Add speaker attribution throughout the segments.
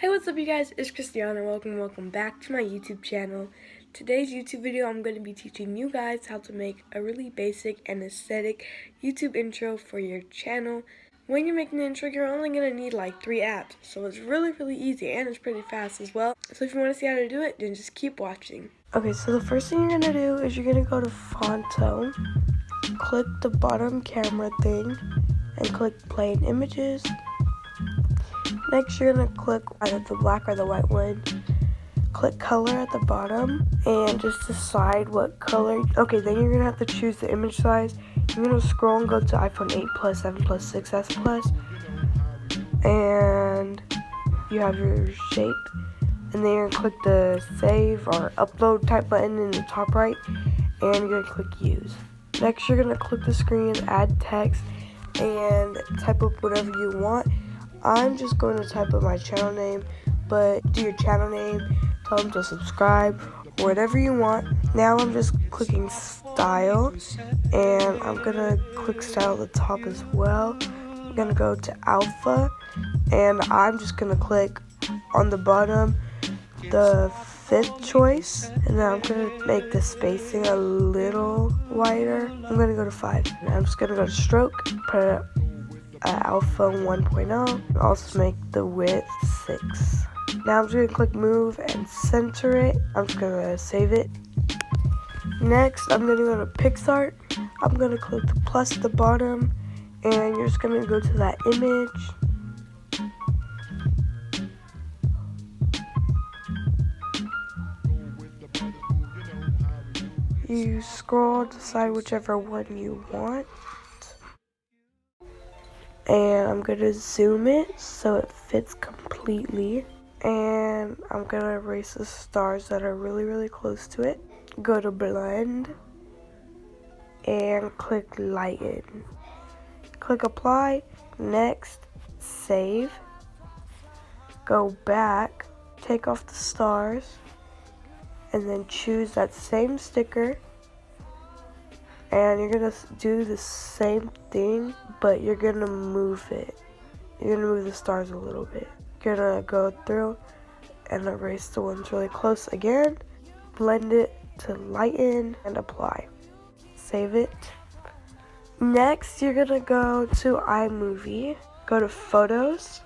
Speaker 1: Hey, what's up you guys? It's Christiana. Welcome back to my YouTube channel. Today's YouTube video, I'm going to be teaching you guys how to make a really basic and aesthetic YouTube intro for your channel. When you're making the intro, you're only going to need like 3 apps. So it's really easy and it's pretty fast as well. So if you want to see how to do it, then just keep watching. Okay, so the first thing you're going to do is you're going to go to phonto, click the bottom camera thing, and click play in images. Next, you're going to click either the black or the white one. Click color at the bottom and just decide what color. Okay, then you're going to have to choose the image size. You're going to scroll and go to iPhone 8 Plus, 7 Plus, 6S Plus. And you have your shape. And then you're going to click the save or upload type button in the top right. And you're going to click use. Next, you're going to click the screen, add text, and type up whatever you want. I'm just going to type up my channel name, but do your channel name, tell them to subscribe, whatever you want. Now I'm just clicking style, and I'm going to click style at the top as well. I'm going to go to alpha, and I'm just going to click on the bottom, the 5th choice, and then I'm going to make the spacing a little wider. I'm going to go to 5, and I'm just going to go to stroke, put it alpha 1.0, also make the width 6. Now I'm just going to click move and center it. I'm just going to save it. Next, I'm going to go to picsart. I'm going to click the plus at the bottom, and you're just going to go to that image. You scroll, decide whichever one you want. And I'm going to zoom it so it fits completely. And I'm going to erase the stars that are really close to it. Go to blend. And click lighten. Click apply. Next, save. Go back. Take off the stars. And then choose that same sticker. And you're going to do the same thing, but you're going to move it. You're going to move the stars a little bit. You're going to go through and erase the ones really close again. Blend it to lighten and apply. Save it. Next, you're going to go to iMovie. Go to photos.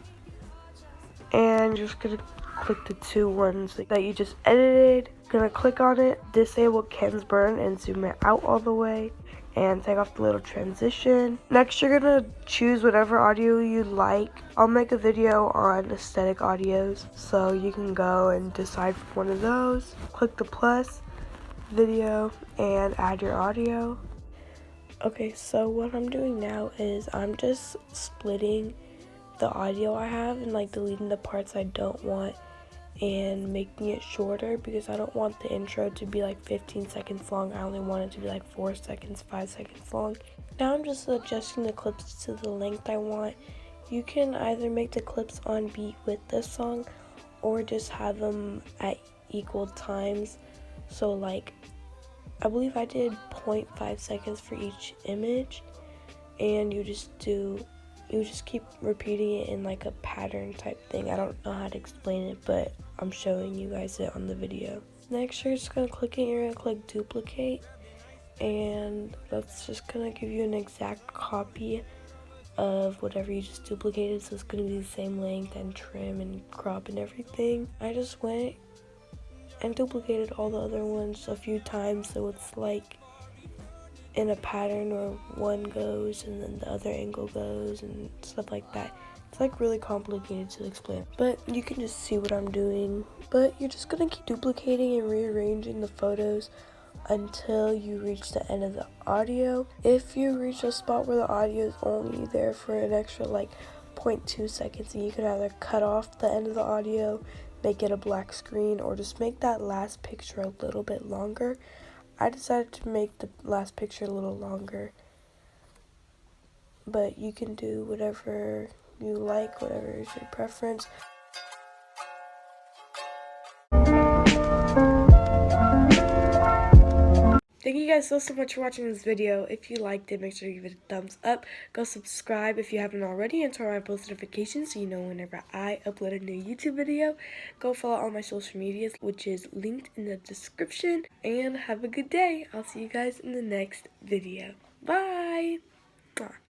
Speaker 1: And you're just going to click the 2 ones that you just edited. Gonna click on it, disable Ken's burn and zoom it out all the way and take off the little transition. Next, you're gonna choose whatever audio you like. I'll make a video on aesthetic audios, so you can go and decide one of those. Click the plus, video, and add your audio. Okay, so what I'm doing now is I'm just splitting the audio I have and like deleting the parts I don't want and making it shorter because I don't want the intro to be like 15 seconds long. I only want it to be like 4 seconds, 5 seconds long. Now I'm just adjusting the clips to the length I want. You can either make the clips on beat with this song or just have them at equal times. So like, I believe I did 0.5 seconds for each image, and you just keep repeating it in like a pattern type thing. I don't know how to explain it, but I'm showing you guys it on the video. Next, you're just going to click it, you're going to click duplicate, and that's just going to give you an exact copy of whatever you just duplicated, so it's going to be the same length and trim and crop and everything. I just went and duplicated all the other ones a few times, so it's like in a pattern where one goes and then the other angle goes and stuff like that. It's like really complicated to explain, but you can just see what I'm doing. But you're just gonna keep duplicating and rearranging the photos until you reach the end of the audio. If you reach a spot where the audio is only there for an extra like 0.2 seconds, you can either cut off the end of the audio, make it a black screen, or just make that last picture a little bit longer. I decided to make the last picture a little longer, but you can do whatever you like, whatever is your preference. Thank thank you guys so much for watching this video. If you liked it, make sure you give it a thumbs up. Go subscribe if you haven't already, and turn on post notifications so you know whenever I upload a new YouTube video. Go follow all my social medias, which is linked in the description. And have a good day. I'll see you guys in the next video. Bye!